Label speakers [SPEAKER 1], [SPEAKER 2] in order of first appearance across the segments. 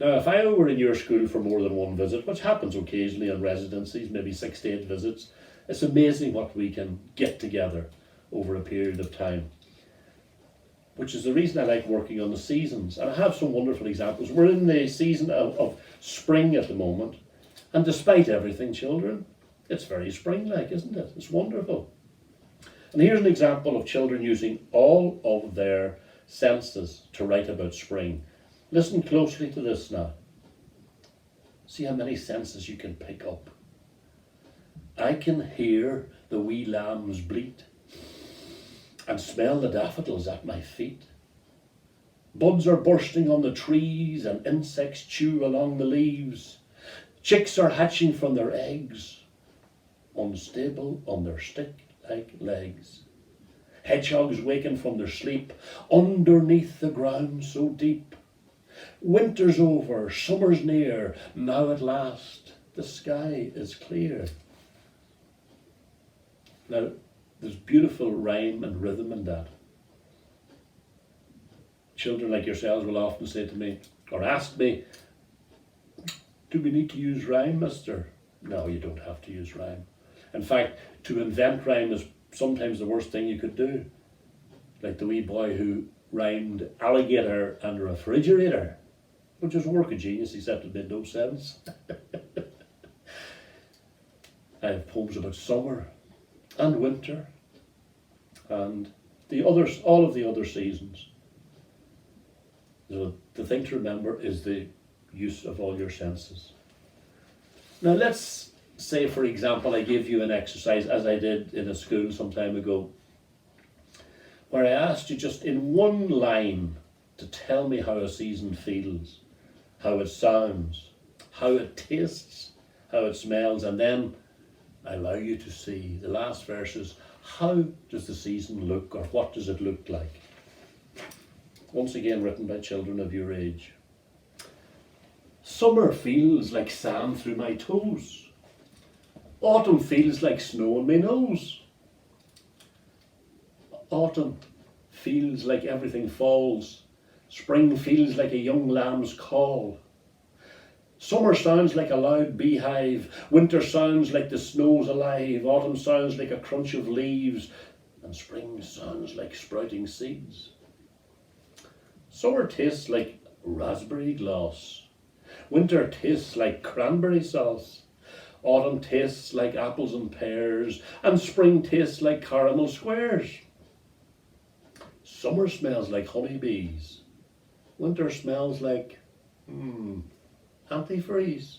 [SPEAKER 1] Now, if I were in your school for more than one visit, which happens occasionally on residencies, maybe 6 to 8 visits, it's amazing what we can get together over a period of time. Which is the reason I like working on the seasons. And I have some wonderful examples. We're in the season of spring at the moment. And despite everything, children, it's very spring-like, isn't it? It's wonderful. And here's an example of children using all of their senses to write about spring. Listen closely to this now. See how many senses you can pick up. I can hear the wee lambs bleat and smell the daffodils at my feet. Buds are bursting on the trees and insects chew along the leaves. Chicks are hatching from their eggs, unstable on their stick-like legs. Hedgehogs waken from their sleep underneath the ground so deep. Winter's over, summer's near, now at last the sky is clear. Now, there's beautiful rhyme and rhythm in that. Children like yourselves will often say to me, or ask me, do we need to use rhyme, mister? No, you don't have to use rhyme. In fact, to invent rhyme is sometimes the worst thing you could do. Like the wee boy who rhymed alligator and refrigerator, which was a work of genius, except it made no sense. I have poems about summer and winter and all of the other seasons. So the thing to remember is the use of all your senses. Now let's say, for example, I give you an exercise, as I did in a school some time ago, where I asked you just in one line to tell me how a season feels, how it sounds, how it tastes, how it smells, and then I allow you to see the last verses. How does the season look, or what does it look like? Once again written by children of your age. Summer feels like sand through my toes. Autumn feels like snow on my nose. Autumn feels like everything falls. Spring feels like a young lamb's call. Summer sounds like a loud beehive. Winter sounds like the snow's alive. Autumn sounds like a crunch of leaves. And spring sounds like sprouting seeds. Summer tastes like raspberry gloss. Winter tastes like cranberry sauce. Autumn tastes like apples and pears. And spring tastes like caramel squares. Summer smells like honeybees. Winter smells like antifreeze.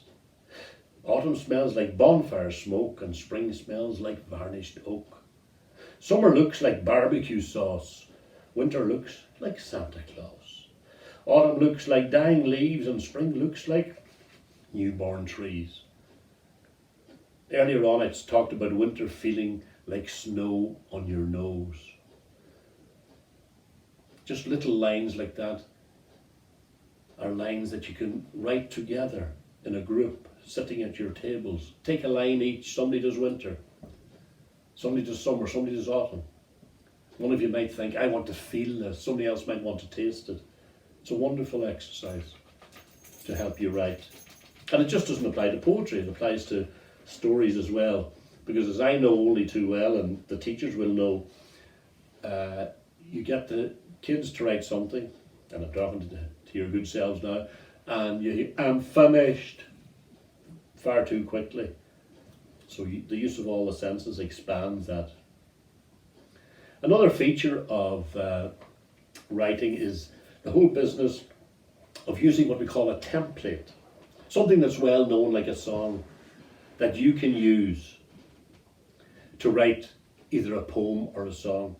[SPEAKER 1] Autumn smells like bonfire smoke, and spring smells like varnished oak. Summer looks like barbecue sauce. Winter looks like Santa Claus. Autumn looks like dying leaves, and spring looks like newborn trees. Earlier on, it's talked about winter feeling like snow on your nose. Just little lines like that are lines that you can write together in a group, sitting at your tables. Take a line each. Somebody does winter, somebody does summer, somebody does autumn. One of you might think, I want to feel this. Somebody else might want to taste it. It's a wonderful exercise to help you write. And it just doesn't apply to poetry, it applies to stories as well. Because as I know only too well, and the teachers will know, you get the kids to write something, and I'm talking to your good selves now, and I'm finished far too quickly. So the use of all the senses expands that. Another feature of writing is the whole business of using what we call a template. Something that's well known, like a song, that you can use to write either a poem or a song.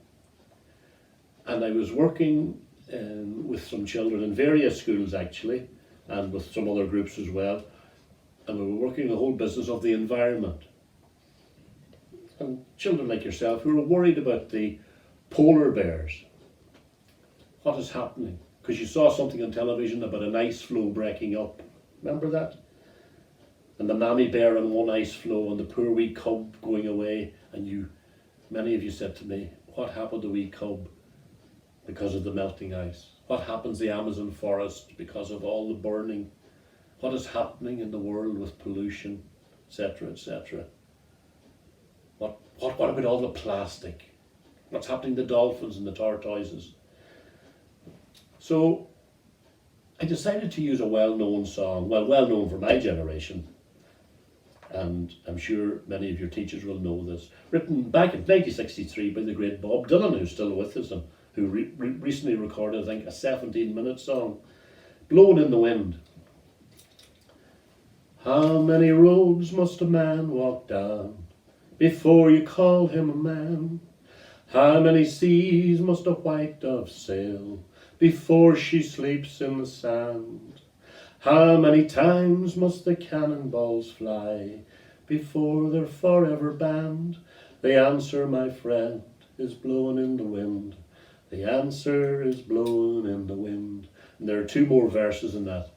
[SPEAKER 1] And I was working with some children in various schools actually, and with some other groups as well, and we were working the whole business of the environment. And children like yourself who are worried about the polar bears. What is happening? Because you saw something on television about an ice floe breaking up. Remember that? And the mammy bear on one ice floe and the poor wee cub going away. And many of you said to me, what happened to wee cub because of the melting ice? What happens to the Amazon forest because of all the burning what is happening in the world with pollution, etc., etc. What about all the plastic? What's happening to the dolphins and the tortoises? So I decided to use a well-known song, well-known for my generation, and I'm sure many of your teachers will know this, written back in 1963 by the great Bob Dylan, who's still with us, and who recently recorded, I think, a 17-minute song, Blowin' in the Wind. How many roads must a man walk down before you call him a man? How many seas must a white dove sail before she sleeps in the sand? How many times must the cannonballs fly before they're forever banned? The answer, my friend, is blowing in the wind. The answer is blowing in the wind. And there are two more verses in that.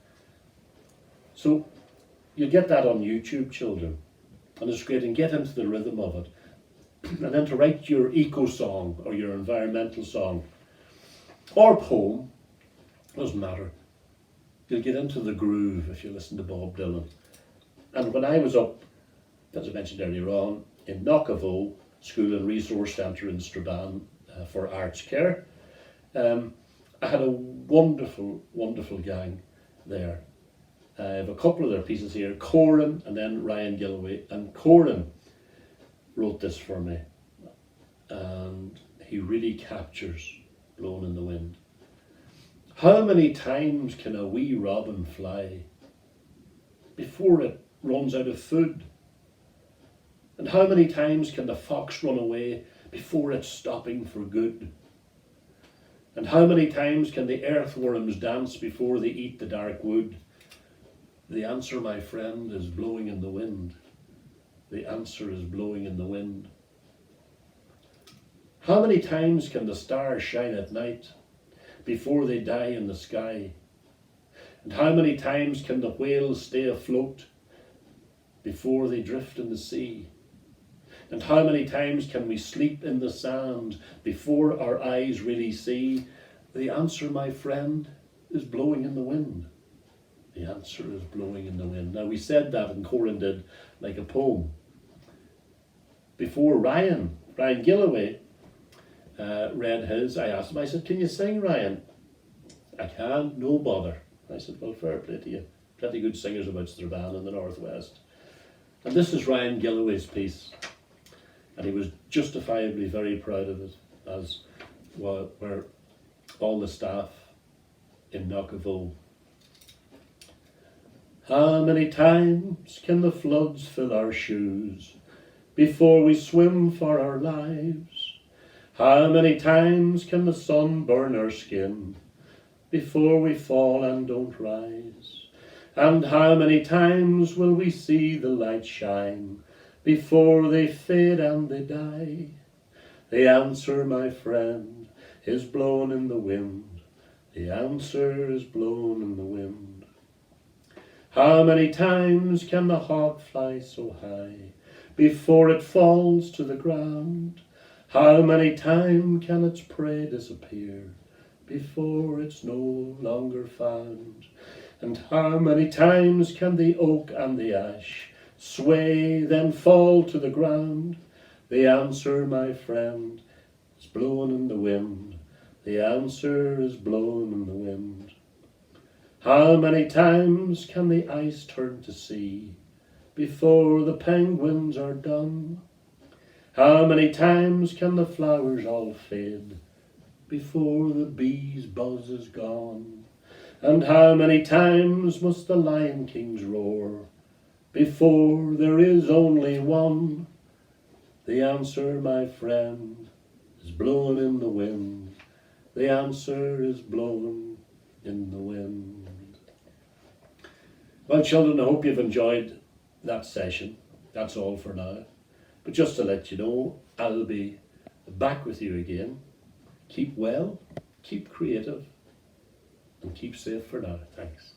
[SPEAKER 1] So you get that on YouTube, children, and it's great, and get into the rhythm of it. And then to write your eco song or your environmental song or poem, doesn't matter. You'll get into the groove if you listen to Bob Dylan. And when I was up, as I mentioned earlier on, in Knockavoe School and Resource Centre in Strabane for arts care, I had a wonderful, wonderful gang there. I have a couple of their pieces here, Corin and then Ryan Gilloway. And Corin wrote this for me, and he really captures Blowin' in the Wind. How many times can a wee robin fly before it runs out of food? And how many times can the fox run away before it's stopping for good? And how many times can the earthworms dance before they eat the dark wood? The answer, my friend, is blowing in the wind. The answer is blowing in the wind. How many times can the stars shine at night before they die in the sky? And how many times can the whales stay afloat before they drift in the sea? And how many times can we sleep in the sand before our eyes really see? The answer, my friend, is blowing in the wind. The answer is blowing in the wind. Now, we said that, and Corin did, like a poem. Before Ryan Gilloway read his, I asked him, I said, can you sing, Ryan? I can, no bother. I said, well, fair play to you. Plenty good singers about Strabane in the northwest. And this is Ryan Gilloway's piece. And he was justifiably very proud of it, as were all the staff in Knockavoe. How many times can the floods fill our shoes before we swim for our lives? How many times can the sun burn our skin before we fall and don't rise? And how many times will we see the light shine before they fade and they die? The answer, my friend, is blowing in the wind. The answer is blowing in the wind. How many times can the hawk fly so high before it falls to the ground? How many times can its prey disappear before it's no longer found? And how many times can the oak and the ash sway, then fall to the ground? The answer, my friend, is blowing in the wind. The answer is blowing in the wind. How many times can the ice turn to sea before the penguins are done? How many times can the flowers all fade before the bees' buzz is gone? And how many times must the lion kings roar before there is only one? The answer, my friend, is blowing in the wind. The answer is blowing in the wind. Well, children, I hope you've enjoyed that session. That's all for now. But just to let you know, I'll be back with you again. Keep well, keep creative, and keep safe for now. Thanks.